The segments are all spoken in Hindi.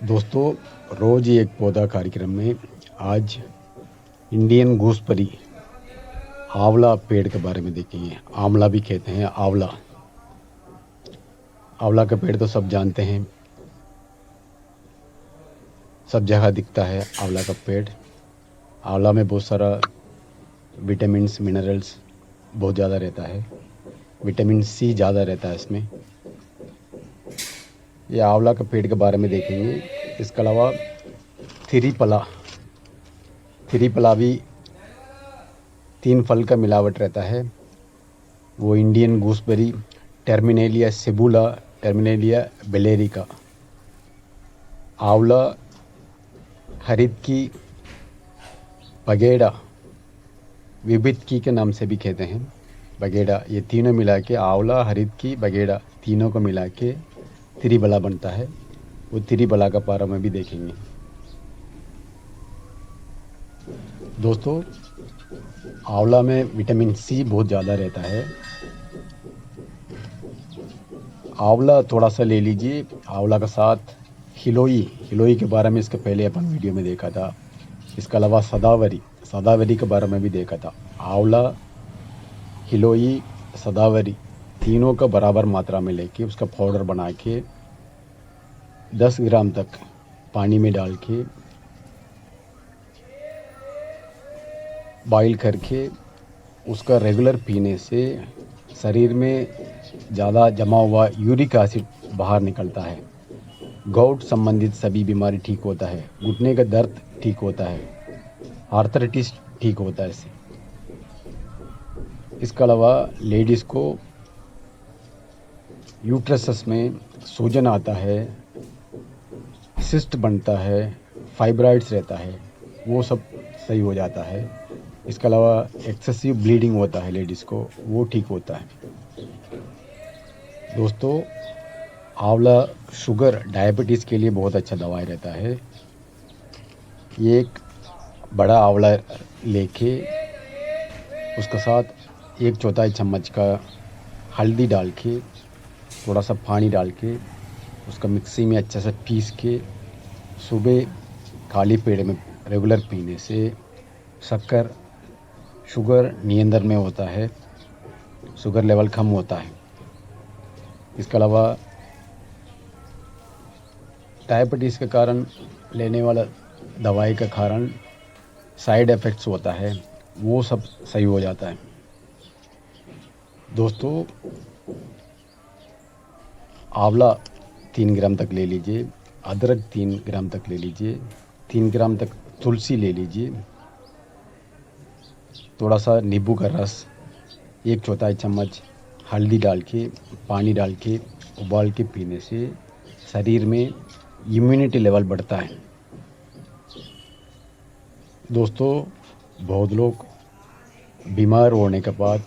दोस्तों, रोज ही एक पौधा कार्यक्रम में आज इंडियन गूसबेरी आंवला पेड़ के बारे में देखेंगे। आंवला भी कहते हैं आंवला। आंवला का पेड़ तो सब जानते हैं, सब जगह दिखता है आंवला का पेड़। आंवला में बहुत सारा विटामिन्स मिनरल्स बहुत ज़्यादा रहता है। विटामिन सी ज़्यादा रहता है इसमें। ये आंवला के पेड़ के बारे में देखेंगे। इसके अलावा थ्री पला भी 3 फल का मिलावट रहता है। वो Indian gooseberry, terminalia chebula, terminalia bellerica. आंवला, हरित की, बगेड़ा, विभित की के नाम से भी कहते हैं। बगेड़ा, ये तीनों मिला के आंवला, हरित की, बगेड़ा तीनों को मिला के त्रिबला बनता है। वो त्रिबला का बारे में भी देखेंगे। दोस्तों, आंवला में विटामिन सी बहुत ज़्यादा रहता है। आंवला थोड़ा सा ले लीजिए। आंवला के साथ हिलोई के बारे में इसके पहले अपन वीडियो में देखा था। इसके अलावा सदावरी के बारे में भी देखा था। आंवला, हिलोई, सदावरी तीनों का बराबर मात्रा में लेके उसका पाउडर बना के 10 ग्राम तक पानी में डाल के बॉईल करके उसका रेगुलर पीने से शरीर में ज़्यादा जमा हुआ यूरिक एसिड बाहर निकलता है। गाउट संबंधित सभी बीमारी ठीक होता है। घुटने का दर्द ठीक होता है। आर्थराइटिस ठीक होता है इससे। इसके अलावा लेडीज़ को यूट्रसस में सूजन आता है, सिस्ट बनता है, फाइब्राइड्स रहता है, वो सब सही हो जाता है। इसके अलावा एक्सेसिव ब्लीडिंग होता है लेडीज़ को, वो ठीक होता है। दोस्तों, आंवला शुगर डायबिटीज़ के लिए बहुत अच्छा दवाई रहता है। ये एक बड़ा आंवला लेके उसके साथ 1/4 चम्मच का हल्दी डाल के, थोड़ा सा पानी डाल के उसका मिक्सी में अच्छा से पीस के सुबह खाली पेट में रेगुलर पीने से शुगर नियंत्रण में होता है, शुगर लेवल कम होता है। इसके अलावा डायबिटीज़ के कारण लेने वाला दवाई का कारण साइड इफ़ेक्ट्स होता है, वो सब सही हो जाता है। दोस्तों, आंवला 3 ग्राम तक ले लीजिए, अदरक 3 ग्राम तक ले लीजिए, 3 ग्राम तक तुलसी ले लीजिए, थोड़ा सा नींबू का रस, 1/4 चम्मच हल्दी डाल के पानी डाल के उबाल के पीने से शरीर में इम्यूनिटी लेवल बढ़ता है। दोस्तों, बहुत लोग बीमार होने के बाद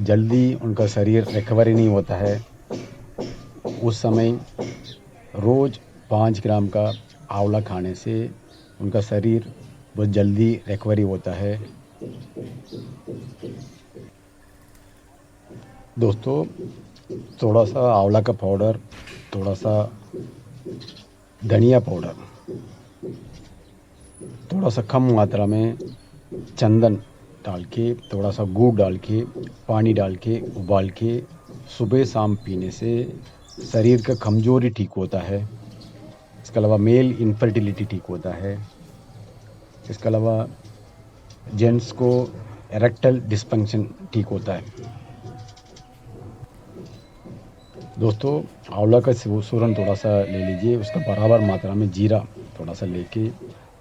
जल्दी उनका शरीर रिकवरी नहीं होता है। उस समय रोज़ 5 ग्राम का आंवला खाने से उनका शरीर बहुत जल्दी रिकवरी होता है। दोस्तों, थोड़ा सा आंवला का पाउडर, थोड़ा सा धनिया पाउडर, थोड़ा सा कम मात्रा में चंदन डाल के, थोड़ा सा गुड़ डाल के, पानी डाल के उबाल के सुबह शाम पीने से शरीर का कमजोरी ठीक होता है। इसके अलावा मेल इनफर्टिलिटी ठीक होता है। इसके अलावा जेंट्स को एरेक्टल डिस्फंक्शन ठीक होता है। दोस्तों, आंवला का सूरन थोड़ा सा ले लीजिए, उसका बराबर मात्रा में जीरा थोड़ा सा लेके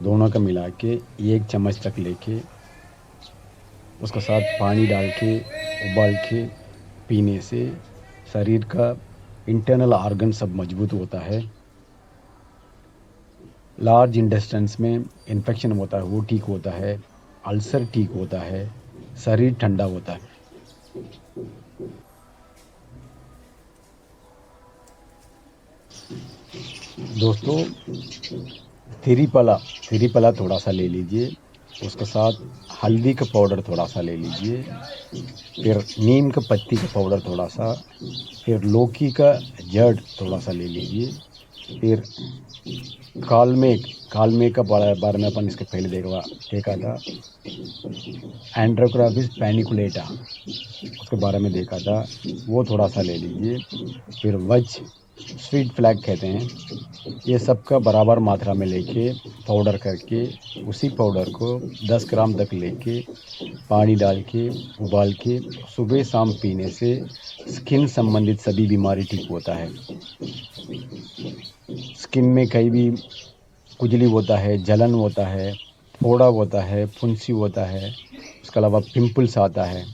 दोनों का मिला के 1 चम्मच तक लेके उसके साथ पानी डाल के उबाल के पीने से शरीर का इंटरनल ऑर्गन सब मजबूत होता है। लार्ज इंटेस्टाइन्स में इन्फेक्शन होता है वो ठीक होता है। अल्सर ठीक होता है। शरीर ठंडा होता है। दोस्तों, थ्री पला थोड़ा सा ले लीजिए, उसके साथ हल्दी का पाउडर थोड़ा सा ले लीजिए, फिर नीम का पत्ती का पाउडर थोड़ा सा, फिर लौकी का जड़ थोड़ा सा ले लीजिए, फिर कालमेघ का बारे में अपन इसके पहले देखा था। एंड्रोक्राफिस पैनिकुलेटा उसके बारे में देखा था, वो थोड़ा सा ले लीजिए। फिर वज स्वीट फ्लैग कहते हैं, ये सब का बराबर मात्रा में लेके पाउडर करके उसी पाउडर को 10 ग्राम तक लेके पानी डाल के उबाल के सुबह शाम पीने से स्किन संबंधित सभी बीमारी ठीक होता है। स्किन में कहीं भी खुजली होता है, जलन होता है, फोड़ा होता है, फुंसी होता है, उसके अलावा पिंपल्स आता है,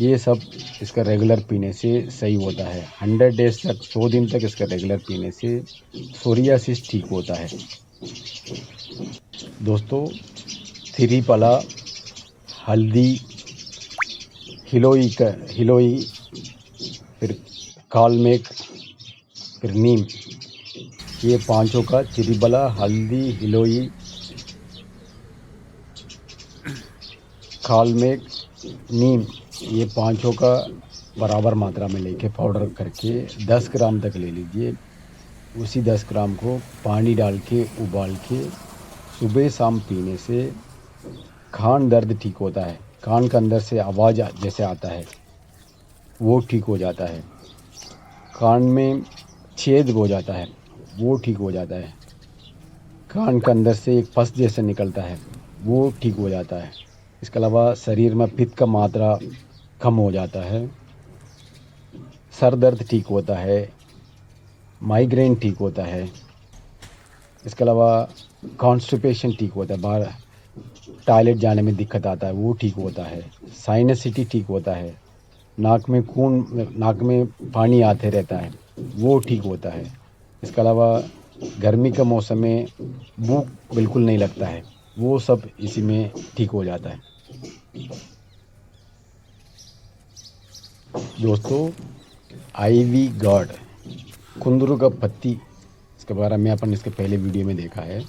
ये सब इसका रेगुलर पीने से सही होता है। 100 डेज तक 100 दिन तक इसका रेगुलर पीने से सोरियासिस ठीक होता है। दोस्तों, थिरीपला, हल्दी, हिलोई, फिर कालमेघ, फिर नीम, ये पांचों का थिरीपला, हल्दी, हिलोई, कालमेघ, नीम, ये पांचों का बराबर मात्रा में लेके पाउडर करके 10 ग्राम तक ले लीजिए। उसी 10 ग्राम को पानी डाल के उबाल के सुबह शाम पीने से कान दर्द ठीक होता है। कान के अंदर से आवाज़ जैसे आता है वो ठीक हो जाता है। कान में छेद हो जाता है वो ठीक हो जाता है। कान के अंदर से एक पस जैसे निकलता है वो ठीक हो जाता है। इसके अलावा शरीर में पित्त का मात्रा कम हो जाता है। सर दर्द ठीक होता है, माइग्रेन ठीक होता है। इसके अलावा कॉन्स्टिपेशन ठीक होता है, बाहर टॉयलेट जाने में दिक्कत आता है वो ठीक होता है। साइनसिटी ठीक होता है, नाक में पानी आते रहता है वो ठीक होता है। इसके अलावा गर्मी के मौसम में भूख बिल्कुल नहीं लगता है, वो सब इसी में ठीक हो जाता है। दोस्तों, आईवी गार्ड, कुंदरू का पत्ती, इसके बारे में अपन इसके पहले वीडियो में देखा है।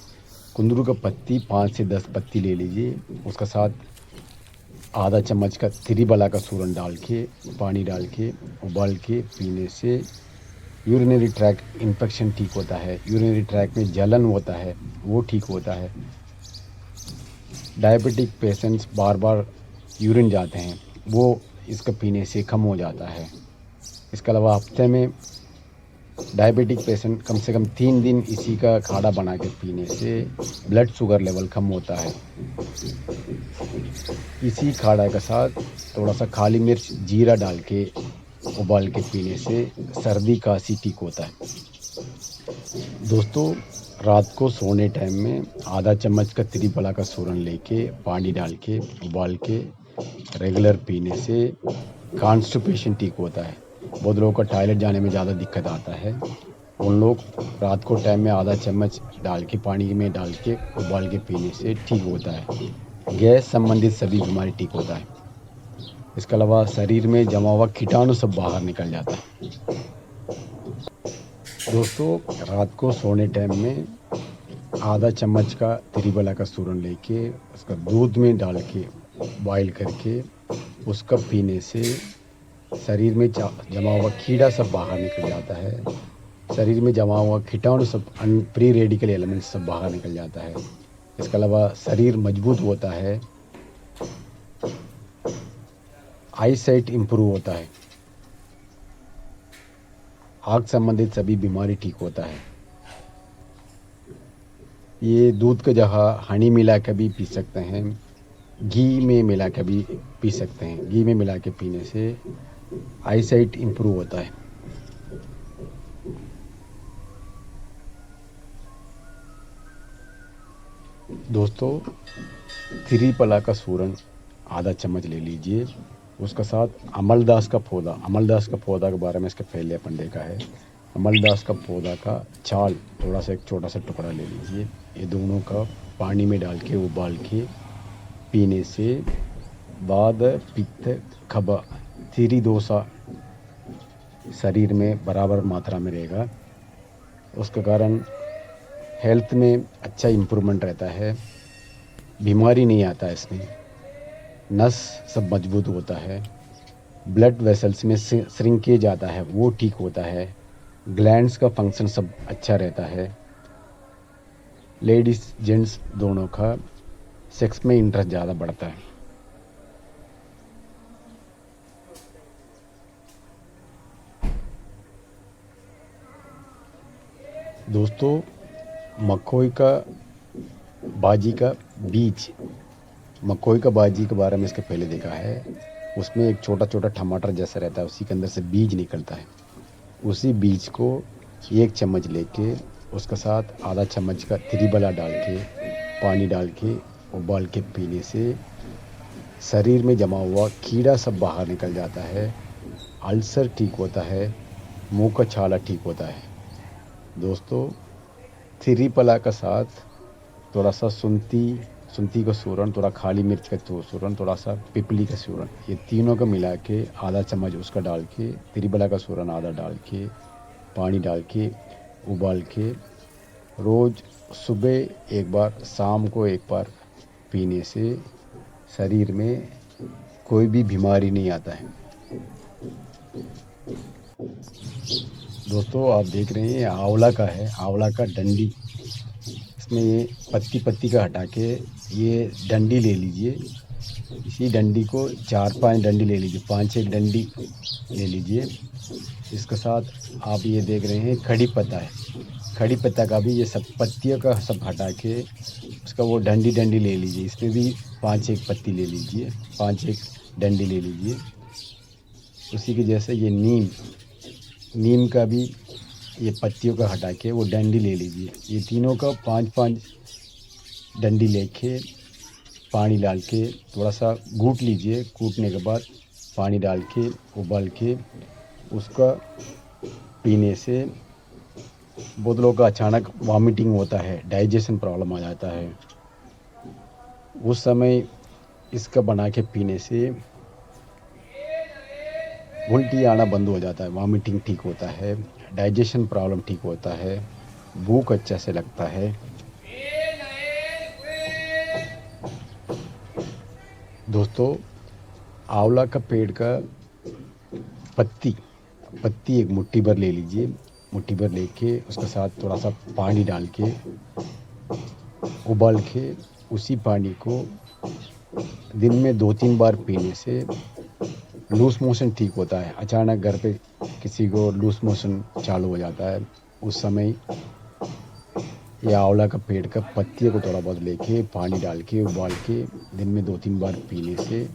कुंदरू का पत्ती 5 से 10 पत्ती ले लीजिए, उसका साथ आधा चम्मच का थिरीपला का चूर्ण डाल के पानी डाल के उबाल के पीने से यूरिनरी ट्रैक इन्फेक्शन ठीक होता है। यूरिनरी ट्रैक में जलन होता है वो ठीक होता है। डायबिटिक पेशेंट्स बार बार यूरिन जाते हैं वो इसका पीने से कम हो जाता है। इसके अलावा हफ्ते में डायबिटिक पेशेंट कम से कम 3 दिन इसी का काढ़ा बना के पीने से ब्लड शुगर लेवल कम होता है। इसी काढ़ा के साथ थोड़ा सा काली मिर्च जीरा डाल के उबाल के पीने से सर्दी खांसी ठीक होता है। दोस्तों, रात को सोने टाइम में आधा चम्मच का थिरीपला का चूर्ण लेके पानी डाल के उबाल के रेगुलर पीने से कॉन्स्टिपेशन ठीक होता है। बहुत लोगों का टॉयलेट जाने में ज़्यादा दिक्कत आता है, उन लोग रात को टाइम में आधा चम्मच डाल के पानी में डाल के उबाल के पीने से ठीक होता है। गैस संबंधित सभी बीमारी ठीक होता है। इसके अलावा शरीर में जमा हुआ कीटाणु सब बाहर निकल जाता है। दोस्तों, रात को सोने टाइम में आधा चम्मच का थिरीपला का चूर्ण लेके उसका दूध में डाल के बॉईल करके उसका पीने से शरीर में जमा हुआ कीड़ा सब बाहर निकल जाता है। शरीर में जमा हुआ कीटाणु सब प्री रेडिकल एलिमेंट्स सब बाहर निकल जाता है। इसके अलावा शरीर मजबूत होता है, आई साइट इम्प्रूव होता है, आँख संबंधित सभी बीमारी ठीक होता है। ये दूध के जगह हनी मिला के भी पी सकते हैं, घी में मिला के भी पी सकते हैं। घी में मिला के पीने से आई साइट इम्प्रूव होता है। दोस्तों, थिरीपला का चूर्ण आधा चम्मच ले लीजिए, उसका साथ अमलदास का पौधा के बारे में इसके पहले अपन देखा है। अमलदास का पौधा का छाल थोड़ा सा एक छोटा सा टुकड़ा ले लीजिए, ये दोनों का पानी में डाल के उबाल के पीने से वात पित्त कफ थिरी दोषा शरीर में बराबर मात्रा में रहेगा। उसके कारण हेल्थ में अच्छा इम्प्रूवमेंट रहता है, बीमारी नहीं आता है इसमें, नस सब मजबूत होता है, ब्लड वेसल्स में श्रिंकेज आता है वो ठीक होता है, ग्लैंड्स का फंक्शन सब अच्छा रहता है। लेडीज़ जेंट्स दोनों का सेक्स में इंटरेस्ट ज़्यादा बढ़ता है। दोस्तों, मकोई का बाजी का बीज, मकोई का बाजी के बारे में इसके पहले देखा है। उसमें एक छोटा छोटा टमाटर जैसा रहता है, उसी के अंदर से बीज निकलता है। उसी बीज को 1 चम्मच लेके उसके साथ आधा चम्मच का त्रिबला डाल के पानी डाल के उबाल के पीने से शरीर में जमा हुआ कीड़ा सब बाहर निकल जाता है। अल्सर ठीक होता है, मुंह का छाला ठीक होता है। दोस्तों, त्रिफला का साथ थोड़ा सा सुंती का सूरन, थोड़ा काली मिर्च का सूरन, थोड़ा सा पिपली का सूरन, ये तीनों को मिला के आधा चम्मच उसका डाल के त्रिफला का सूरन आधा डाल के पानी डाल के उबाल के रोज़ सुबह एक बार शाम को एक बार पीने से शरीर में कोई भी बीमारी नहीं आता है। दोस्तों, आप देख रहे हैं ये आंवला का है, आंवला का डंडी। इसमें ये पत्ती पत्ती का हटा के ये डंडी ले लीजिए। इसी डंडी को 4-5 डंडी ले लीजिए, 5-6 डंडी ले लीजिए। इसके साथ आप ये देख रहे हैं कड़ी पत्ता है, कड़ी पत्ता का भी ये सब पत्तियों का सब हटा के उसका वो डंडी डंडी ले लीजिए। इसमें भी 5-6 पत्ती ले लीजिए, 5-6 डंडी ले लीजिए। उसी के जैसे ये नीम का भी ये पत्तियों का हटा के वो डंडी ले लीजिए। ये तीनों का 5-5 डंडी लेके पानी डाल के थोड़ा सा कूट लीजिए। कूटने के बाद पानी डाल के उबाल के उसका पीने से बहुत लोगों का अचानक वॉमिटिंग होता है, डाइजेशन प्रॉब्लम आ जाता है। उस समय इसका बना के पीने से उल्टी आना बंद हो जाता है, वॉमिटिंग ठीक होता है, डाइजेशन प्रॉब्लम ठीक होता है, भूख अच्छा से लगता है। दोस्तों, आंवला का पेड़ का पत्ती एक मुट्ठी भर ले लीजिए। मुट्ठी भर लेके उसके साथ थोड़ा सा पानी डाल के उबाल के उसी पानी को दिन में 2-3 बार पीने से लूज़ मोशन ठीक होता है। अचानक घर पे किसी को लूज़ मोशन चालू हो जाता है, उस समय ये आंवला का पेड़ का पत्तियों को थोड़ा बहुत लेके पानी डाल के उबाल के दिन में 2-3 बार पीने से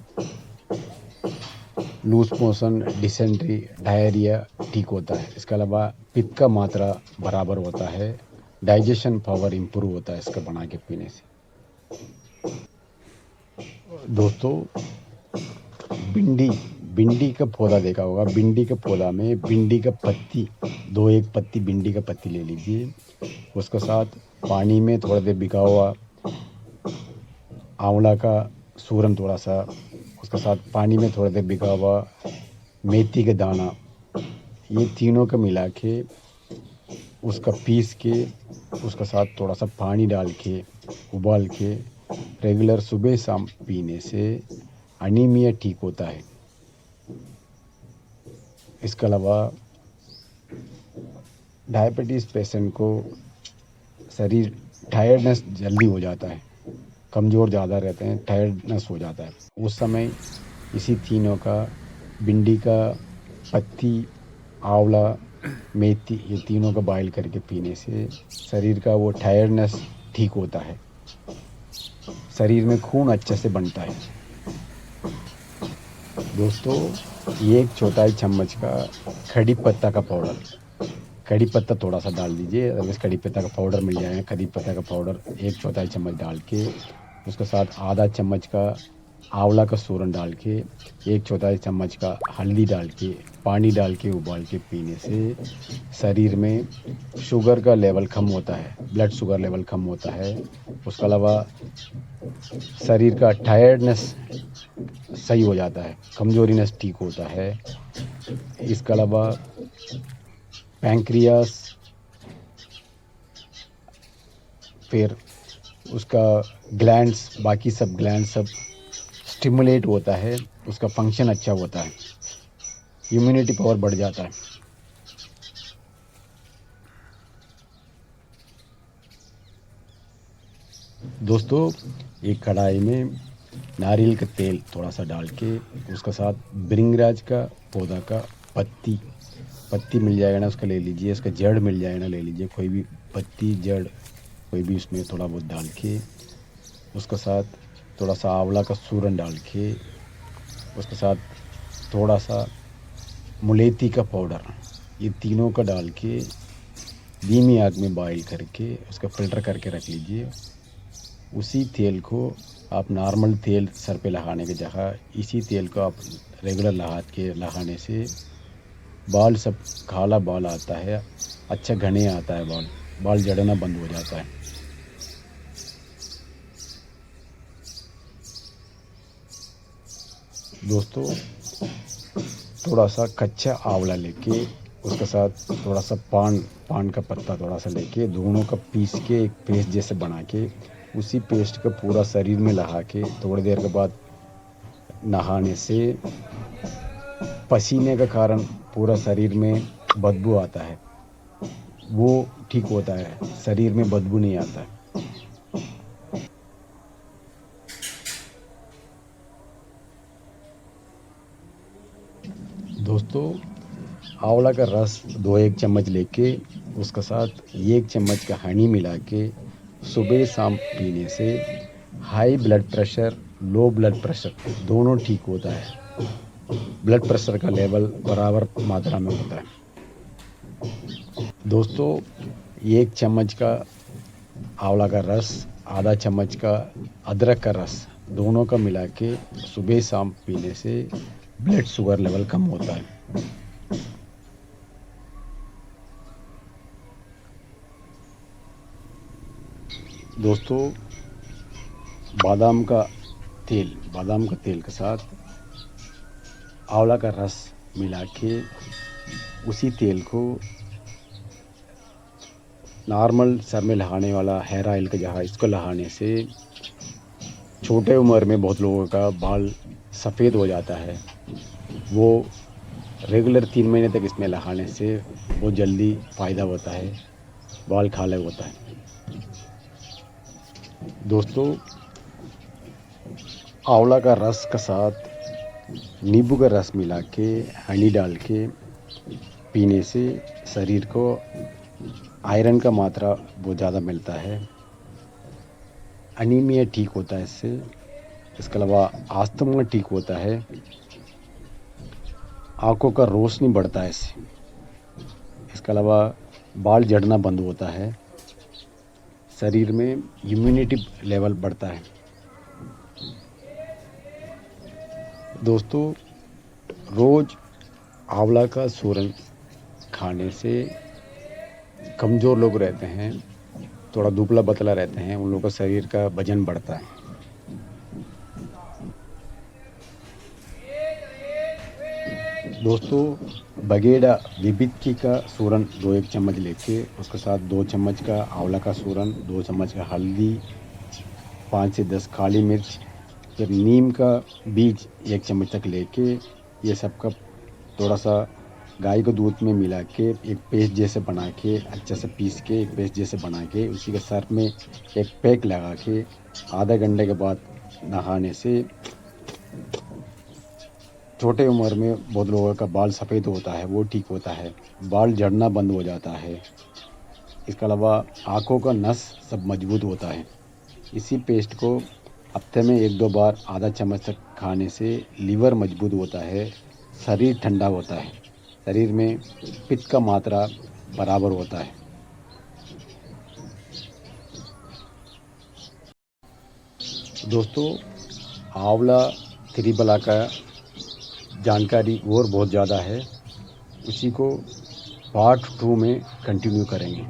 लूज़ मोशन, डिसेंट्री, डायरिया ठीक होता है। इसके अलावा पित्त का मात्रा बराबर होता है, डाइजेशन पावर इम्प्रूव होता है इसका बना के पीने से। दोस्तों, भिंडी का पौधा देखा होगा। भिंडी के पौधा में भिंडी का पत्ती 2-1 पत्ती भिंडी का पत्ती ले लीजिए। उसके साथ पानी में थोड़ा देर भिगा हुआ आंवला का सूरन थोड़ा सा, उसके साथ पानी में थोड़ा देर भिगा हुआ मेथी का दाना, ये तीनों को मिला के उसका पीस के उसके साथ थोड़ा सा पानी डाल के उबाल के रेगुलर सुबह शाम पीने से अनीमिया ठीक होता है। इसके अलावा डायबिटीज़ पेशेंट को शरीर टायर्डनेस जल्दी हो जाता है, कमज़ोर ज़्यादा रहते हैं, टायर्डनेस हो जाता है। उस समय इसी तीनों का भिंडी का पत्ती, आंवला, मेथी, ये तीनों का बॉयल करके पीने से शरीर का वो टायर्डनेस ठीक होता है, शरीर में खून अच्छे से बनता है। दोस्तों, ये 1 चम्मच का कड़ी पत्ता का पाउडर, कड़ी पत्ता थोड़ा सा डाल दीजिए। अगर कड़ी पत्ता का पाउडर मिल जाएगा, कड़ी पत्ता का पाउडर 1/4 चम्मच डाल के उसके साथ आधा चम्मच का आंवला का सूरन डाल के 1/4 चम्मच का हल्दी डाल के पानी डाल के उबाल के पीने से शरीर में शुगर का लेवल कम होता है, ब्लड शुगर लेवल कम होता है। उसके अलावा शरीर का टायर्डनेस सही हो जाता है, कमजोरीनेस ठीक होता है। इसके अलावा पैंक्रियास, फिर उसका ग्लैंड्स, बाकी सब ग्लैंड्स सब स्टिमुलेट होता है, उसका फंक्शन अच्छा होता है, इम्यूनिटी पावर बढ़ जाता है। दोस्तों एक कढ़ाई में नारियल का तेल थोड़ा सा डाल के उसके साथ भृंगराज का पौधा का पत्ती मिल जाएगा ना, उसका ले लीजिए। उसका जड़ मिल जाएगा ना, ले लीजिए। कोई भी पत्ती जड़ कोई भी उसमें थोड़ा बहुत डाल के उसके साथ थोड़ा सा आंवला का सूरन डाल के उसके साथ थोड़ा सा मुलेठी का पाउडर, ये तीनों का डाल के धीमी आग में बॉईल करके उसका फ़िल्टर करके रख लीजिए। उसी तेल को आप नॉर्मल तेल सर पे लगाने की जगह इसी तेल को आप रेगुलर लगाने से बाल सब काला बाल आता है, अच्छा घने आता है, बाल झड़ना बंद हो जाता है। दोस्तों थोड़ा सा कच्चा आंवला लेके उसके साथ थोड़ा सा पान का पत्ता थोड़ा सा लेके दोनों का पीस के एक पेस्ट जैसे बना के उसी पेस्ट का पूरा शरीर में लगा के थोड़ी देर के बाद नहाने से पसीने के कारण पूरा शरीर में बदबू आता है, वो ठीक होता है। शरीर में बदबू नहीं आता है। दोस्तों आंवला का रस 2-1 चम्मच लेके उसके साथ 1 चम्मच का हनी मिला के सुबह शाम पीने से high blood pressure low blood pressure दोनों ठीक होता है। ब्लड प्रेशर का लेवल बराबर मात्रा में होता है। दोस्तों 1 चम्मच का आंवला का रस, आधा चम्मच का अदरक का रस दोनों का मिला के सुबह शाम पीने से ब्लड शुगर लेवल कम होता है। दोस्तों बादाम का तेल के साथ आंवला का रस मिला के उसी तेल को नॉर्मल सर में लगाने वाला हेयर ऑयल का जगह इसको लगाने से छोटे उम्र में बहुत लोगों का बाल सफ़ेद हो जाता है। वो रेगुलर 3 महीने तक इसमें लगाने से बहुत जल्दी फ़ायदा होता है, बाल काले होता है। दोस्तों आंवला का रस के साथ नींबू का रस मिला के हनी डाल के पीने से शरीर को आयरन का मात्रा बहुत ज़्यादा मिलता है, अनीमिया ठीक होता है इससे। इसके अलावा अस्थमा ठीक होता है, आँखों का रोशनी बढ़ता है इससे। इसके अलावा बाल झड़ना बंद होता है, शरीर में इम्यूनिटी लेवल बढ़ता है। दोस्तों रोज़ आंवला का सूरन खाने से कमज़ोर लोग रहते हैं, थोड़ा दुबला पतला रहते हैं, उन लोगों का शरीर का वजन बढ़ता है। दोस्तों बगेड़ा विबिक्की का सूरन 2-1 चम्मच लेके उसके साथ 2 चम्मच का आंवला का सूरन, 2 चम्मच का हल्दी, 5 से 10 काली मिर्च, फिर नीम का बीज 1 चम्मच तक लेके ये सब का थोड़ा सा गाय को दूध में मिला के एक पेस्ट जैसे बना के अच्छे से पीस के एक पेस्ट जैसे बना के उसी के सर में एक पैक लगा के आधा घंटे के बाद नहाने से छोटे उम्र में बहुत लोगों का बाल सफ़ेद होता है, वो ठीक होता है, बाल झड़ना बंद हो जाता है। इसके अलावा आँखों का नस सब मजबूत होता है। इसी पेस्ट को हफ्ते में 1-2 बार आधा चम्मच तक खाने से लीवर मजबूत होता है, शरीर ठंडा होता है, शरीर में पित्त का मात्रा बराबर होता है। दोस्तों आंवला त्रिफला का जानकारी और बहुत ज़्यादा है, उसी को पार्ट 2 में कंटिन्यू करेंगे।